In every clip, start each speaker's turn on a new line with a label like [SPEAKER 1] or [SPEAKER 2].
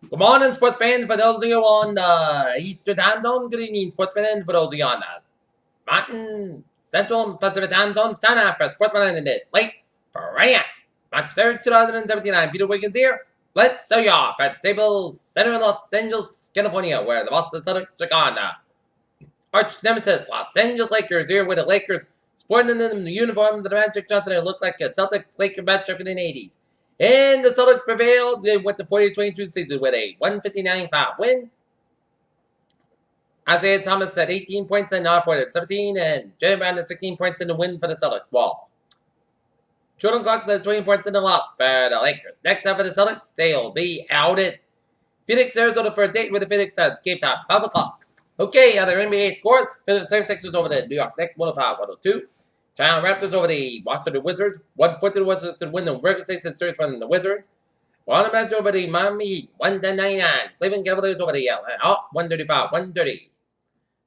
[SPEAKER 1] Good morning, sports fans. For those of you on the Eastern time zone, good evening, sports fans. For those of you on the Mountain, Central, and Pacific time zones, time now for Sports Fans in this late Friday, March 3rd, 2079. Peter Wiggins here. Let's show you off at Staples Center in Los Angeles, California, where the Boston Celtics took on arch nemesis Los Angeles Lakers here with the Lakers sporting in the uniform of the Magic Johnson. It looked like a Celtics Laker matchup in the 80s. And the Celtics prevailed. They went to 40-22 season with a 159-5 win. Isaiah Thomas had 18 points and Alford at 17, and Jalen Brown had 16 points in the win for the Celtics. Wall. Jordan Clarkson had 20 points in the loss for the Lakers. Next up for the Celtics, they'll be out at Phoenix, Arizona for a date with the Phoenix Suns. Game time, 5 o'clock. Okay, other NBA scores. Phillips 76ers over the New York Knicks, 105-102. Toronto Raptors over the Washington Wizards, 1-4 to the Wizards to win the regular season series from the Wizards. Orlando Magic over the Miami Heat, 110-99. Cleveland Cavaliers over the Atlanta Hawks, 135-130.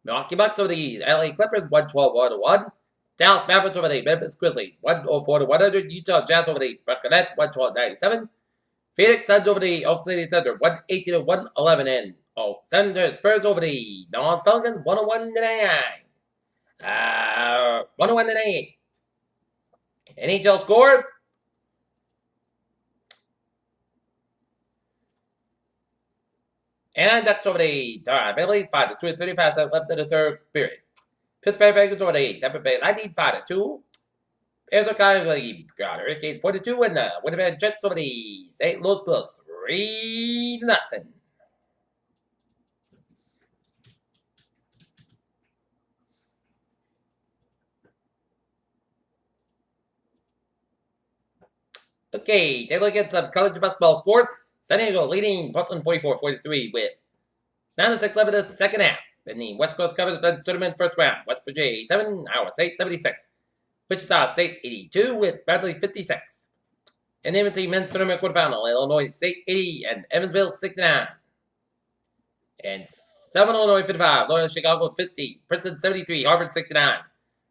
[SPEAKER 1] Milwaukee Bucks over the LA Clippers, 112-101. Dallas Mavericks over the Memphis Grizzlies, 104-100. Utah Jazz over the Brooklyn Nets, 112-97. Phoenix Suns over the Oklahoma City Thunder, 118-111. And San Antonio Spurs over the New Orleans Pelicans, 101-99. 101-98. NHL scores. And Ducks over the Maple Leafs 5-2 at 35 seconds left in the third period. Pittsburgh Penguins over the Tampa Bay Lightning 5-2. Arizona Coyotes over the Hurricanes 42, and the Winnipeg Jets over the St. Louis Blues 3-0. Okay, take a look at some college basketball scores. San Diego leading Portland 44-43 with 9:06 left in the second half. In the West Coast Conference Men's Tournament first round, West Virginia 87, Iowa State 76. Wichita State 82 with Bradley 56. In the MNC Men's Tournament quarterfinal, Illinois State 80 and Evansville 69. And Southern Illinois 55, Loyola Chicago 50, Princeton 73, Harvard 69.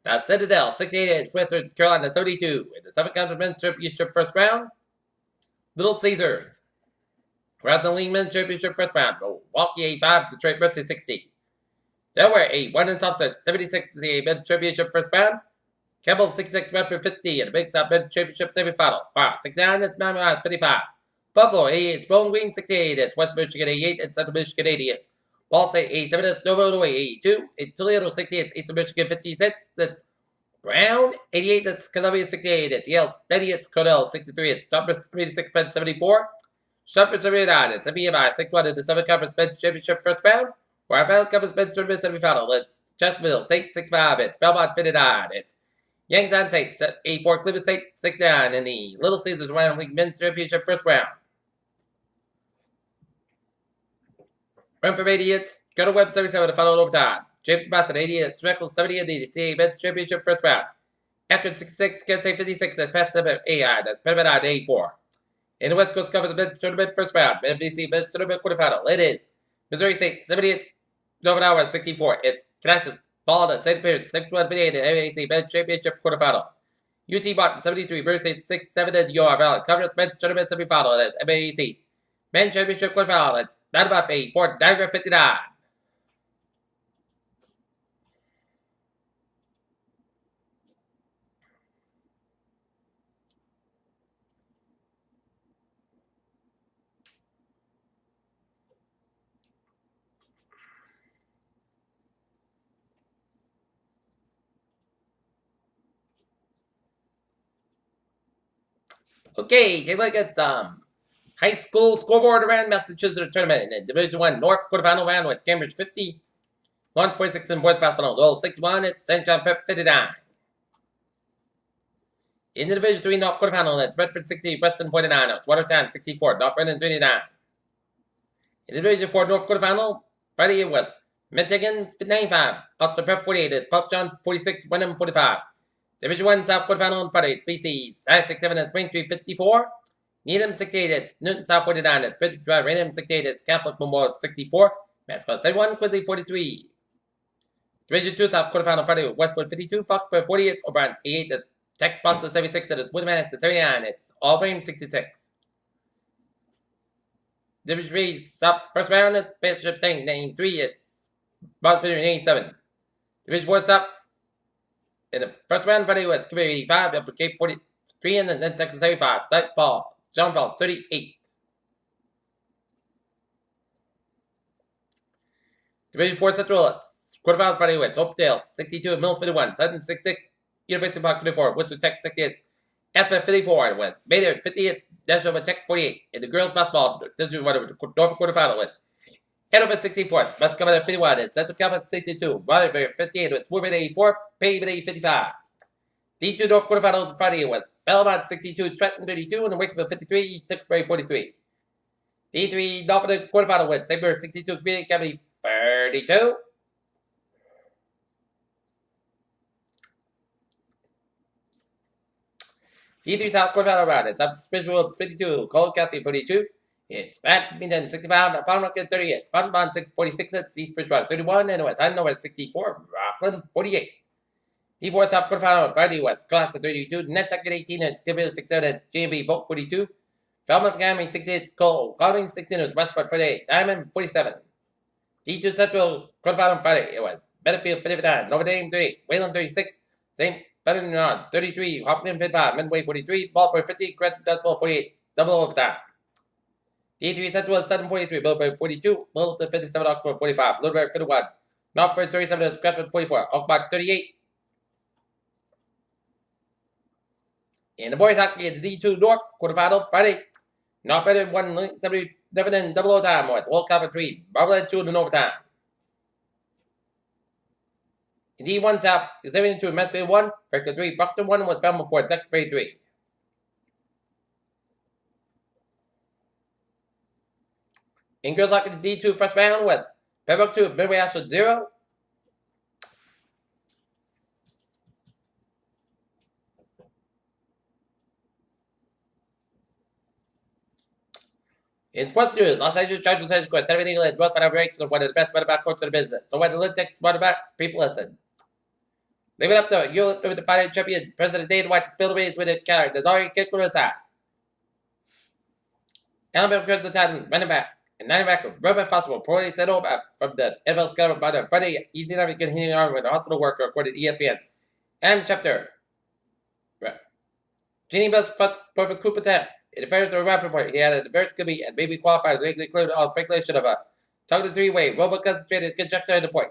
[SPEAKER 1] The Citadel 68, Western Carolina 72. In the Southern Conference Men's Championship first round, Little Caesars. Horizon League Men's Championship first round, Milwaukee 85, Detroit Mercy 60. Delaware 81 and Southside 76 is the Men's Championship first round. Campbell 66, Medford 50, and the Big South Men's Championship semifinal. Wow, 69, it's Mount 55. Buffalo 88, it's Bowling Green 68, it's West Michigan 88, it's Central Michigan 88. Ball State 87, it's Nova Illinois 82, it's Toledo 68, it's Eastern Michigan 56, it's Brown 88, it's Columbia 68, it's Yale 90, it's Cornell 63, it's Dartmouth 86, Penn 74. Shufford 79, it's MBMI 61 in the Southern Conference Men's Championship first round. Where I found Conference Men's Tournament semifinal, it's Chesterfield State 65, it's Belmont 59, it's Youngstown State 84, Cleveland State 69 in the Little Caesars Round League Men's Championship first round. Run from 80, Gunnar Webb 77 to final overtime. James Bassett 80, it's Reckles 70 in the CA Men's Championship first round. After 66, Kansas State 56, and Pass AI, that's Penman 84. In the West Coast Conference Men's Tournament first round, MVC Men's Tournament quarterfinal, it is Missouri State 70, it's Nova Hour 64, it's Canisius Ball to St. Peter's 61-58 in MAC Men's Championship quarterfinal. UT Martin 73, Bruce State 67 in UR Valley Conference Men's Tournament semifinal, and it's MAC Men's Championship quarterfinal, it's Manitoba 84, Niagara 59. Okay, take a look at some high school scoreboard around Massachusetts tournament in Division 1 North quarterfinal round. It's Cambridge 50, Lawrence 46 in boys basketball. Goal 61, it's St. John Prep 59. In the Division 3 North quarterfinal, it's Bedford 60, Preston 49. It's Watertown 64, North Vernon 29. In the Division 4 North quarterfinal, Friday it was Metighan 95, Ulster Prep 48. It's Pope John 46, Wyndham 45. Division 1 South quarterfinal on Friday, it's BC's 67, it's Braintree 54. Needham 68, it's Newton South 49, it's Bridge Drive Raynham 68, it's Catholic Memorial 64. Mansfield 71, Quincy 43. Division 2 South quarterfinal Friday, Westwood 52, Foxborough 48, it's O'Brien 88, it's Tech Boston 76, it's Woodman 79, it's All Frame 66. Division 3, South first round, it's Spaceship Saint. Division 3, it's Boston 87. Division 4, South. In the first round, Friday was Quebec 85, Upper Cape 43, and then Texas 75. St. Paul, John Paul 38. Division 4 Central, it's quarterfinals Friday with Hopedale 62, Mills 51, Sutton 66, University of Park 54, Worcester Tech 68, Aspen 54, and West Baylor 58, National Tech 48. In the girls basketball, Norfolk quarterfinal, it's Hanover 64, West Carolina 51, and Central Carolina 62, Waterbury 58, it's Woodbury 84, Payne 55. D2 North quarterfinals Friday was Belmont 62, Trenton 32, and Wakefield 53, Tewksbury 43. D3 Norfolk quarterfinal with Sabre 62, Green Academy 32. D3 South quarterfinal round. It's up Springfield 52, Cold Cassie 42. It's Badminton 65, Palmer 30. It's Funbon 646. It's East Bridgewater 31, and West Hanover 64, Rockland 48. D4 South quarterfinal Friday West Class 32, Nantucket 18. It's Tiffin 67. It's JB Bolt 42. Falmouth Academy 68. It's Cole Colvin 16. It's Westport 48. Diamond 47. D2 Central quarterfinal Friday, it was Benefield 59, Notre Dame 3, Wayland 36, St. Bernard 33, Hopkins 55, Midway 43, Baltimore 50, Credit Decibel 48, double overtime. D3 Central 743, Billboard 42, Littleton 57, Oxford 45, Littleburg 51, Northburg 37, Bradford 44, Oakmont 38. In the boys hockey, the D2 North quarterfinal Friday, Northford 170. Dividend double overtime was World Cup 3, Barbara 2 in overtime. In D1 South, 72 Mansfield 1, Franklin 3, Buckton 1 was found before Duxbury 3. In girls hockey, the D2 first round was Pembroke 2, Midway Ashford 0. In sports news, Los Angeles Chargers head coach Saturday England was one of the best running back coaches in the business. So when the Olympics running backs, people listen. Leave it up to Europe with the fighting champion, President Dana White to spill the beans with it carried. There's already kicked from his side. Alabama Crimson Titan running back and running back Robert Foster poorly sent over from the NFL Scoreboard by the Friday evening after getting hit arm with a hospital worker, according to ESPN. And Schefter. Genie Bell's first perfect Cooper Tap. In the first rap report, he had a diverse committee and maybe qualified to include all speculation of a targeted three-way, robot-concentrated conjecture in the point.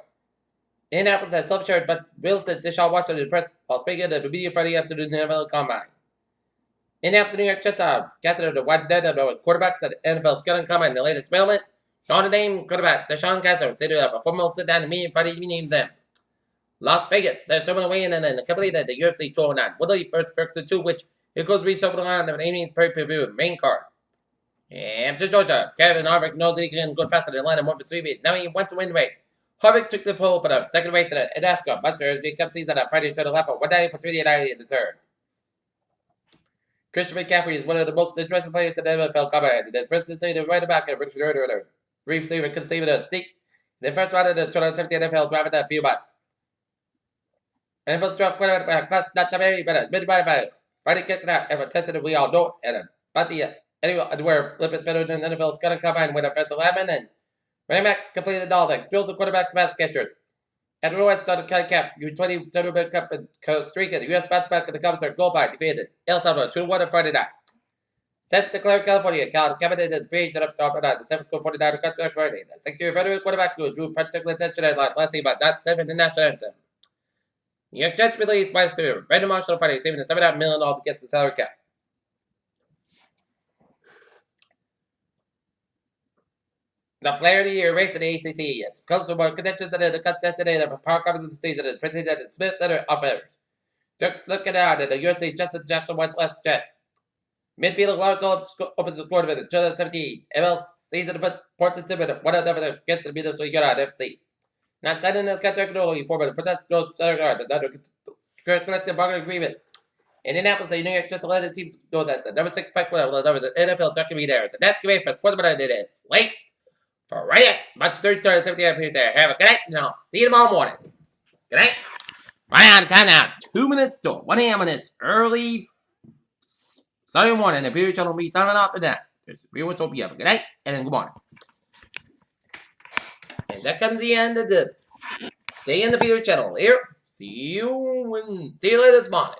[SPEAKER 1] Indianapolis has self-assured, but Wilson Deshaun Watson in the press while speaking at the media Friday after the NFL Combine. Indianapolis New York Jets are casting the wide net of quarterbacks at the NFL Scouting Combine in the latest development. Notre Dame quarterback Deshaun Kaiser said to have a formal sit-down and meeting Friday evening them. Las Vegas, they're showing away in the company that the UFC 209. Woodley first Ferguson 2, which it goes to reach over the line of an evening's pay-per-view main card. Hampshire, Georgia. Kevin Harvick knows he can go faster than Atlanta 1 for 3 feet. Now he wants to win the race. Harvick took the pole for the second race in NASCAR. Buster the Cup season on Friday to the lap of 190 for 390 in the third. Christian McCaffrey is one of the most interesting players in the NFL Combine. He does presently the right back and Richard Herder. Briefly conceiving a stick in the first round of the 2017 NFL draft at a few months. NFL draft quarterback class not to marry, but it's been by Friday kicked out ever tested, we all know, and about the anywhere flip is better than the NFL Scouting Combine with offensive linemen and running backs completed all the drills of quarterbacks pass catchers. After West started Kelly Calf, U20 Tournament Cup in Costa Rica, the U.S. bounce back in the Cubs are goal by defeated El Salvador 2-1 on Friday night. Sent to Clare, California, Cal cabinet has created up top the San Francisco 49er contract Friday. The 6-year veteran quarterback who drew particular attention at last season, but not saving the national anthem. New York Jets released by Stewart. Brandon Marshall Friday saving the $7.5 million against the salary cap. The player of the year race in the ACC is close to more contention than the contest today of power conference of the season and President Smith Center offers. Looking out at the USC Justin Jackson West West Jets. Midfielder Lawrence opens the score to the 2017 MLS season to put Portland Timber 1-0 against the Minnesota United FC. Not signing this contract only for the protest goes center guard under collective bargaining agreement. In Indianapolis, the New York Jets led the team know that the number 6 pick will deliver the NFL documentary there. And that's going to be for Sports Minute. It is late for right March 3rd, 17 Have a good night, and I'll see you tomorrow morning. Good night. Right out of time now. 2 minutes to 1 a.m. on this early Sunday morning. The Beer Channel will be signing off for that. Just viewers, hope you have a good night and good morning. And that comes the end of the Day in the Future channel here. See you later this morning.